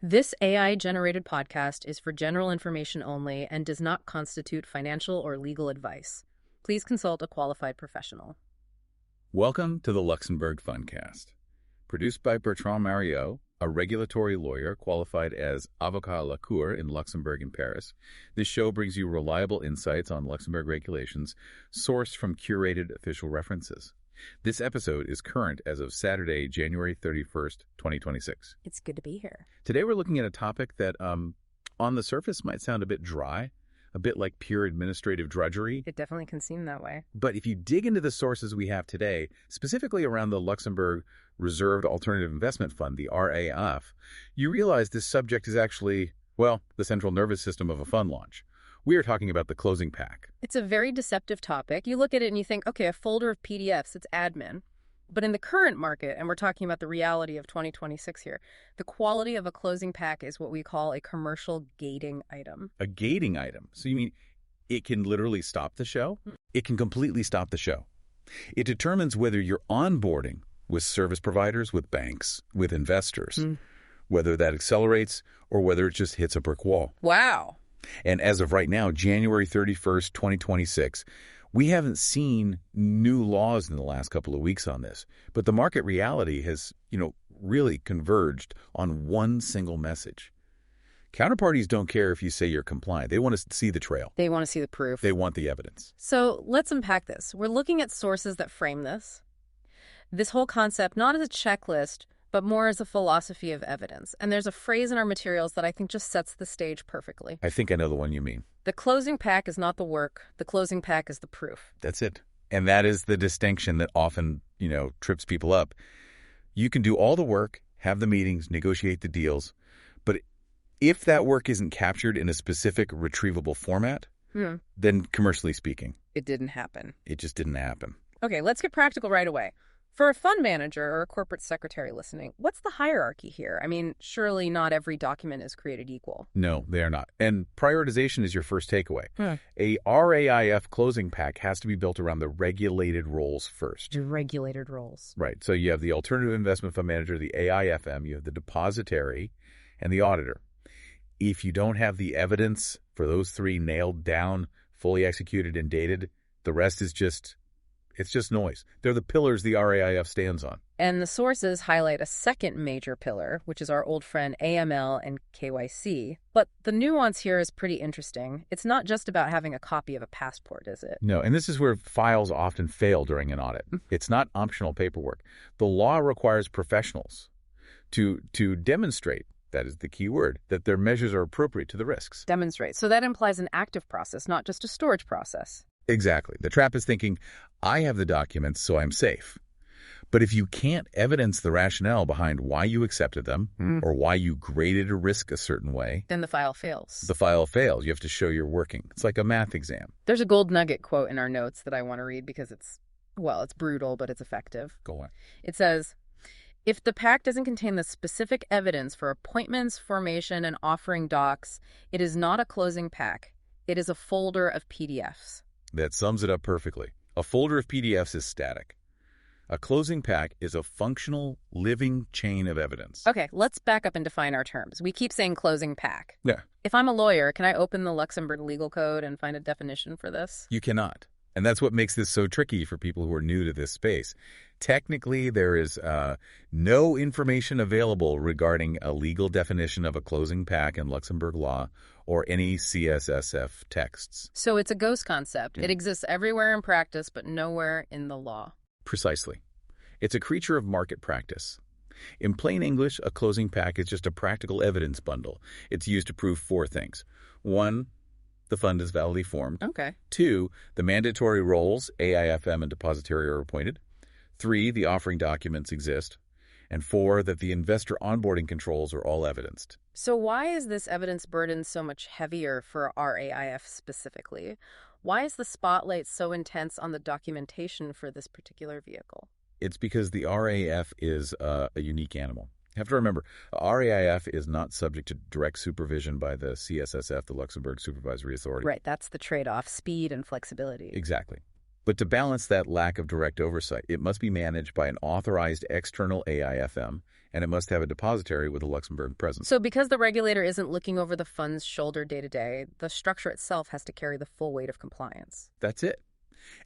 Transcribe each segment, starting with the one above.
This AI-generated podcast is for general information only and does not constitute financial or legal advice. Please consult a qualified professional. Welcome to the Luxembourg Fundcast. Produced by Bertrand Mariot, a regulatory lawyer qualified as avocat à la cour in Luxembourg and Paris. This show brings you reliable insights on Luxembourg regulations sourced from curated official references. This episode is current as of Saturday, January 31st, 2026. It's good to be here. Today we're looking at a topic that, on the surface, might sound a bit dry, a bit like pure administrative drudgery. It definitely can seem that way. But if you dig into the sources we have today, specifically around the Luxembourg Reserved Alternative Investment Fund, the RAIF, you realize this subject is actually, well, the central nervous system of a fund launch. We are talking about the closing pack. It's a very deceptive topic. You look at it and you think, okay, a folder of PDFs, it's admin. But in the current market, and we're talking about the reality of 2026 here, the quality of a closing pack is what we call a commercial gating item. A gating item? So you mean it can literally stop the show? It can completely stop the show. It determines whether you're onboarding with service providers, with banks, with investors, whether that accelerates or whether it just hits a brick wall. Wow. And as of right now, January 31st, 2026, we haven't seen new laws in the last couple of weeks on this. But the market reality has, really converged on one single message. Counterparties don't care if you say you're compliant. They want to see the trail. They want to see the proof. They want the evidence. So let's unpack this. We're looking at sources that frame this whole concept not as a checklist, but more as a philosophy of evidence. And there's a phrase in our materials that I think just sets the stage perfectly. I think I know the one you mean. The closing pack is not the work. The closing pack is the proof. That's it. And that is the distinction that often, trips people up. You can do all the work, have the meetings, negotiate the deals, but if that work isn't captured in a specific retrievable format, then commercially speaking, it didn't happen. It just didn't happen. Okay, let's get practical right away. For a fund manager or a corporate secretary listening, what's the hierarchy here? I mean, surely not every document is created equal. No, they are not. And prioritization is your first takeaway. A RAIF closing pack has to be built around the regulated roles first. The regulated roles. Right. So you have the alternative investment fund manager, the AIFM, you have the depositary, and the auditor. If you don't have the evidence for those three nailed down, fully executed and dated, the rest is just noise. They're the pillars the RAIF stands on. And the sources highlight a second major pillar, which is our old friend AML and KYC. But the nuance here is pretty interesting. It's not just about having a copy of a passport, is it? No, and this is where files often fail during an audit. It's not optional paperwork. The law requires professionals to demonstrate, that is the key word, that their measures are appropriate to the risks. Demonstrate. So that implies an active process, not just a storage process. Exactly. The trap is thinking, I have the documents, so I'm safe. But if you can't evidence the rationale behind why you accepted them or why you graded a risk a certain way, then the file fails. The file fails. You have to show you're working. It's like a math exam. There's a gold nugget quote in our notes that I want to read because it's brutal, but it's effective. Go on. It says, if the pack doesn't contain the specific evidence for appointments, formation, and offering docs, it is not a closing pack. It is a folder of PDFs. That sums it up perfectly. A folder of PDFs is static. A closing pack is a functional, living chain of evidence. Okay, let's back up and define our terms. We keep saying closing pack. Yeah. If I'm a lawyer, can I open the Luxembourg legal code and find a definition for this? You cannot. And that's what makes this so tricky for people who are new to this space. Technically, there is no information available regarding a legal definition of a closing pack in Luxembourg law or any CSSF texts. So it's a ghost concept. It exists everywhere in practice, but nowhere in the law. Precisely. It's a creature of market practice. In plain English, a closing pack is just a practical evidence bundle. It's used to prove four things. 1, the fund is validly formed. Okay. 2, the mandatory roles, AIFM and depositary, are appointed. 3, the offering documents exist. And 4, that the investor onboarding controls are all evidenced. So why is this evidence burden so much heavier for RAIF specifically? Why is the spotlight so intense on the documentation for this particular vehicle? It's because the RAIF is a unique animal. You have to remember, RAIF is not subject to direct supervision by the CSSF, the Luxembourg Supervisory Authority. Right, that's the trade-off, speed and flexibility. Exactly. But to balance that lack of direct oversight, it must be managed by an authorized external AIFM, and it must have a depository with a Luxembourg presence. So because the regulator isn't looking over the fund's shoulder day to day, the structure itself has to carry the full weight of compliance. That's it.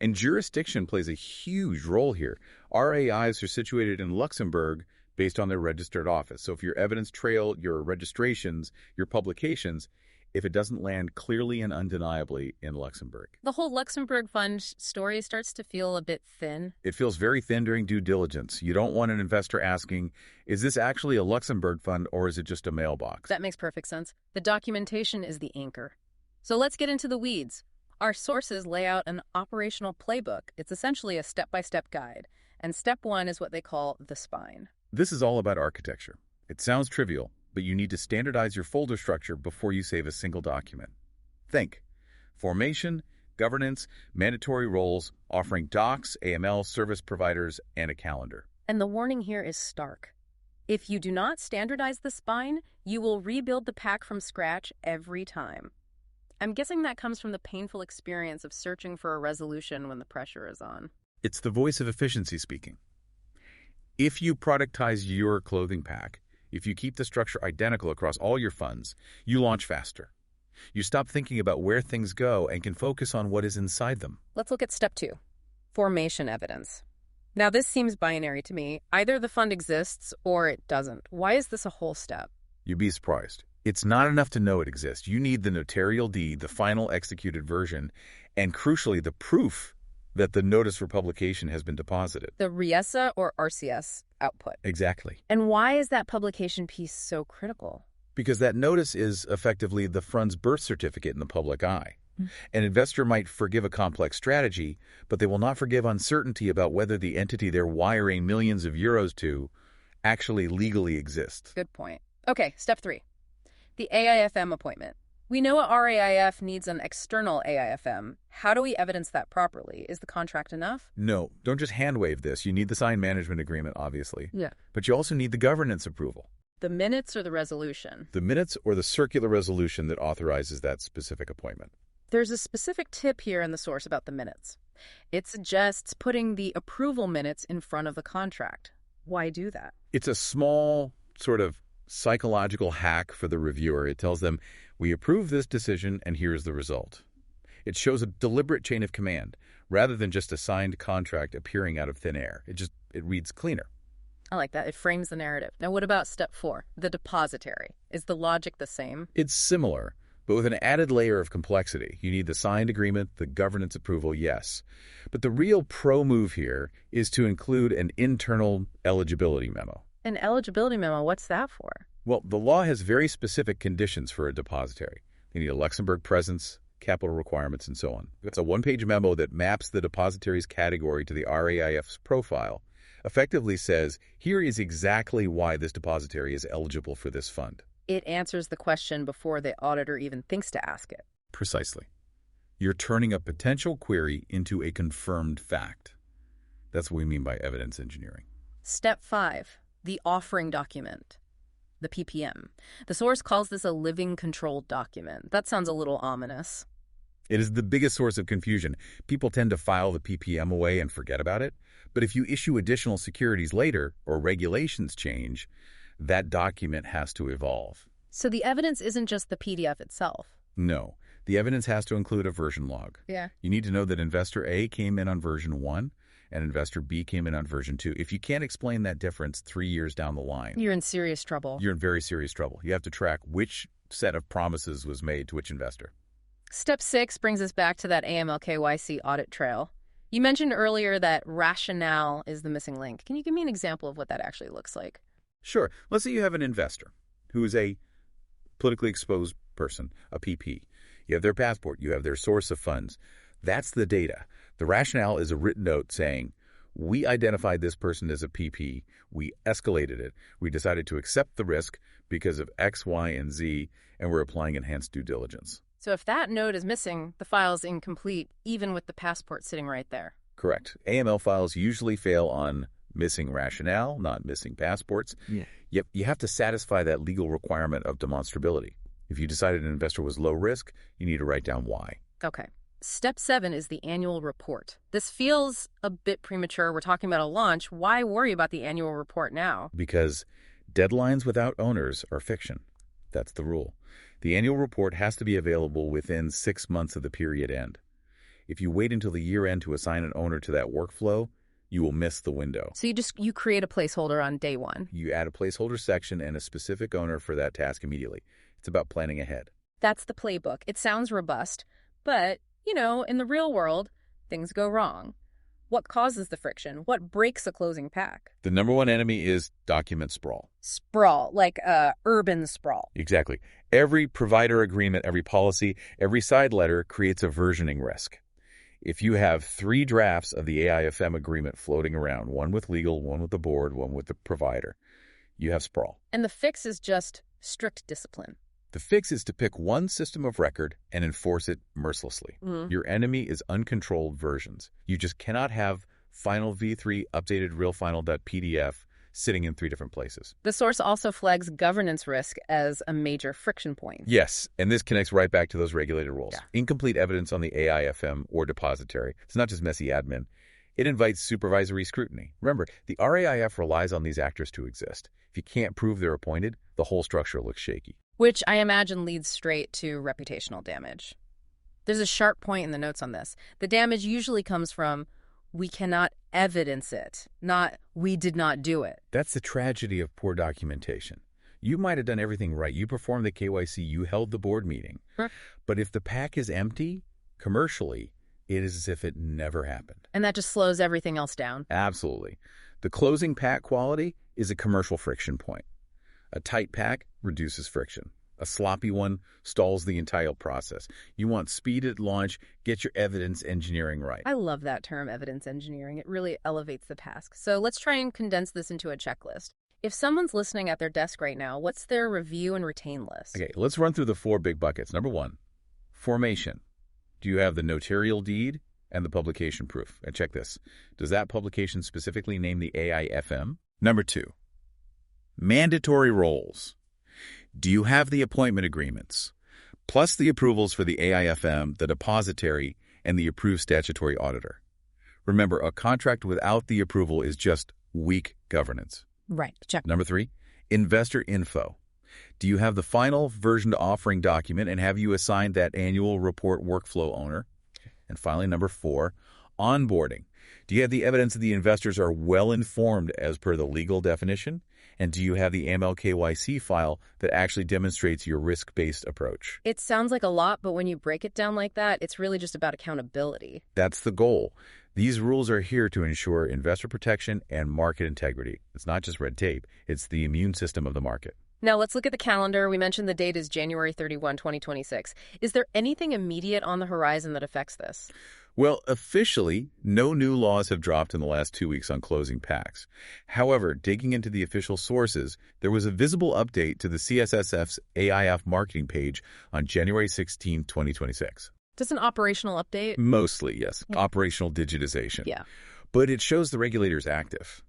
And jurisdiction plays a huge role here. RAIs are situated in Luxembourg based on their registered office. So if your evidence trail, your registrations, your publications, if it doesn't land clearly and undeniably in Luxembourg. The whole Luxembourg Fund story starts to feel a bit thin. It feels very thin during due diligence. You don't want an investor asking, is this actually a Luxembourg fund or is it just a mailbox? That makes perfect sense. The documentation is the anchor. So let's get into the weeds. Our sources lay out an operational playbook. It's essentially a step-by-step guide. And step 1 is what they call the spine. This is all about architecture. It sounds trivial, but you need to standardize your folder structure before you save a single document. Think: formation, governance, mandatory roles, offering docs, AML, service providers, and a calendar. And the warning here is stark. If you do not standardize the spine, you will rebuild the pack from scratch every time. I'm guessing that comes from the painful experience of searching for a resolution when the pressure is on. It's the voice of efficiency speaking. If you productize your clothing pack, if you keep the structure identical across all your funds, you launch faster. You stop thinking about where things go and can focus on what is inside them. Let's look at step 2, formation evidence. Now, this seems binary to me. Either the fund exists or it doesn't. Why is this a whole step? You'd be surprised. It's not enough to know it exists. You need the notarial deed, the final executed version, and crucially, the proof that the notice for publication has been deposited. The RIESA or RCS output. Exactly. And why is that publication piece so critical? Because that notice is effectively the fund's birth certificate in the public eye. An investor might forgive a complex strategy, but they will not forgive uncertainty about whether the entity they're wiring millions of euros to actually legally exists. Good point. Okay, step 3. The AIFM appointment. We know a RAIF needs an external AIFM. How do we evidence that properly? Is the contract enough? No, don't just hand-wave this. You need the signed management agreement, obviously. Yeah. But you also need the governance approval. The minutes or the resolution? The minutes or the circular resolution that authorizes that specific appointment. There's a specific tip here in the source about the minutes. It suggests putting the approval minutes in front of the contract. Why do that? It's a small sort of psychological hack for the reviewer. It tells them, we approve this decision and here's the result. It shows a deliberate chain of command rather than just a signed contract appearing out of thin air. It reads cleaner. I like that. It frames the narrative. Now, what about step 4, the depository? Is the logic the same? It's similar, but with an added layer of complexity. You need the signed agreement, the governance approval, yes. But the real pro move here is to include an internal eligibility memo. An eligibility memo, what's that for? Well, the law has very specific conditions for a depository. They need a Luxembourg presence, capital requirements, and so on. It's a one-page memo that maps the depository's category to the RAIF's profile, effectively says, here is exactly why this depository is eligible for this fund. It answers the question before the auditor even thinks to ask it. Precisely. You're turning a potential query into a confirmed fact. That's what we mean by evidence engineering. Step 5, the offering document. The PPM. The source calls this a living controlled document. That sounds a little ominous. It is the biggest source of confusion. People tend to file the PPM away and forget about it. But if you issue additional securities later or regulations change, that document has to evolve. So the evidence isn't just the PDF itself? No. The evidence has to include a version log. Yeah. You need to know that investor A came in on version 1 and investor B came in on version 2. If you can't explain that difference 3 years down the line, you're in serious trouble. You're in very serious trouble. You have to track which set of promises was made to which investor. Step 6 brings us back to that AML/KYC audit trail. You mentioned earlier that rationale is the missing link. Can you give me an example of what that actually looks like? Sure. Let's say you have an investor who is a politically exposed person, a PP. You have their passport. You have their source of funds. That's the data. The rationale is a written note saying, we identified this person as a PP. We escalated it. We decided to accept the risk because of X, Y, and Z, and we're applying enhanced due diligence. So if that note is missing, the file is incomplete, even with the passport sitting right there. Correct. AML files usually fail on missing rationale, not missing passports. Yeah. Yet you have to satisfy that legal requirement of demonstrability. If you decided an investor was low risk, you need to write down why. Okay. Step 7 is the annual report. This feels a bit premature. We're talking about a launch. Why worry about the annual report now? Because deadlines without owners are fiction. That's the rule. The annual report has to be available within 6 months of the period end. If you wait until the year end to assign an owner to that workflow, you will miss the window. So you create a placeholder on day one. You add a placeholder section and a specific owner for that task immediately. It's about planning ahead. That's the playbook. It sounds robust, but, in the real world, things go wrong. What causes the friction? What breaks a closing pack? The number one enemy is document sprawl. Sprawl, like urban sprawl. Exactly. Every provider agreement, every policy, every side letter creates a versioning risk. If you have 3 drafts of the AIFM agreement floating around, one with legal, one with the board, one with the provider, you have sprawl. And the fix is just strict discipline. The fix is to pick one system of record and enforce it mercilessly. Your enemy is uncontrolled versions. You just cannot have final v3 updated realfinal.pdf sitting in 3 different places. The source also flags governance risk as a major friction point. Yes, and this connects right back to those regulated rules. Yeah. Incomplete evidence on the AIFM or depository. It's not just messy admin. It invites supervisory scrutiny. Remember, the RAIF relies on these actors to exist. If you can't prove they're appointed, the whole structure looks shaky. Which I imagine leads straight to reputational damage. There's a sharp point in the notes on this. The damage usually comes from, we cannot evidence it, not we did not do it. That's the tragedy of poor documentation. You might have done everything right. You performed the KYC, you held the board meeting. Sure. But if the pack is empty, commercially, it is as if it never happened. And that just slows everything else down. Absolutely. The closing pack quality is a commercial friction point. A tight pack reduces friction. A sloppy one stalls the entire process. You want speed at launch, get your evidence engineering right. I love that term, evidence engineering. It really elevates the task. So let's try and condense this into a checklist. If someone's listening at their desk right now, what's their review and retain list? Okay, let's run through the 4 big buckets. Number 1, formation. Do you have the notarial deed and the publication proof? And check this. Does that publication specifically name the AIFM? Number 2, mandatory roles. Do you have the appointment agreements, plus the approvals for the AIFM, the depository, and the approved statutory auditor? Remember, a contract without the approval is just weak governance. Right, check. Number 3, investor info. Do you have the final version to offering document, and have you assigned that annual report workflow owner? And finally, number 4, onboarding. Do you have the evidence that the investors are well informed as per the legal definition? And do you have the AML-KYC file that actually demonstrates your risk-based approach? It sounds like a lot, but when you break it down like that, it's really just about accountability. That's the goal. These rules are here to ensure investor protection and market integrity. It's not just red tape. It's the immune system of the market. Now, let's look at the calendar. We mentioned the date is January 31, 2026. Is there anything immediate on the horizon that affects this? Well, officially, no new laws have dropped in the last 2 weeks on closing packs. However, digging into the official sources, there was a visible update to the CSSF's AIF marketing page on January 16, 2026. Just an operational update? Mostly, yes. Yeah. Operational digitization. Yeah. But it shows the regulators active.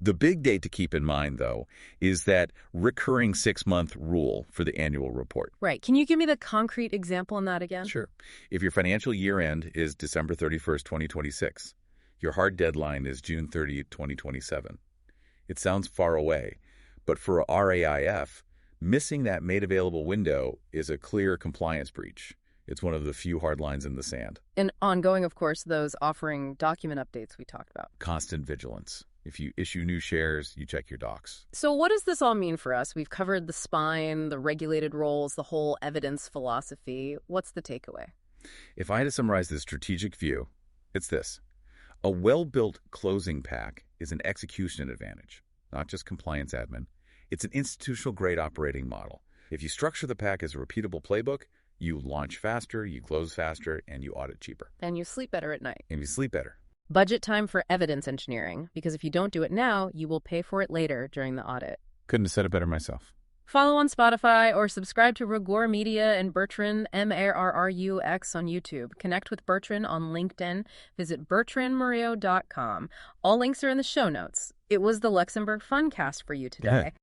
The big date to keep in mind, though, is that recurring 6-month rule for the annual report. Right. Can you give me the concrete example on that again? Sure. If your financial year end is December 31st, 2026, your hard deadline is June 30th, 2027. It sounds far away, but for a RAIF, missing that made available window is a clear compliance breach. It's one of the few hard lines in the sand. And ongoing, of course, those offering document updates we talked about. Constant vigilance. If you issue new shares, you check your docs. So what does this all mean for us? We've covered the spine, the regulated roles, the whole evidence philosophy. What's the takeaway? If I had to summarize the strategic view, it's this. A well-built closing pack is an execution advantage, not just compliance admin. It's an institutional-grade operating model. If you structure the pack as a repeatable playbook, you launch faster, you close faster, and you audit cheaper. And you sleep better at night. And you sleep better. Budget time for evidence engineering, because if you don't do it now, you will pay for it later during the audit. Couldn't have said it better myself. Follow on Spotify or subscribe to Rigore Media and Bertrand, Marrux, on YouTube. Connect with Bertrand on LinkedIn. Visit bertrandmurillo.com. All links are in the show notes. It was the Luxembourg Fundcast for you today.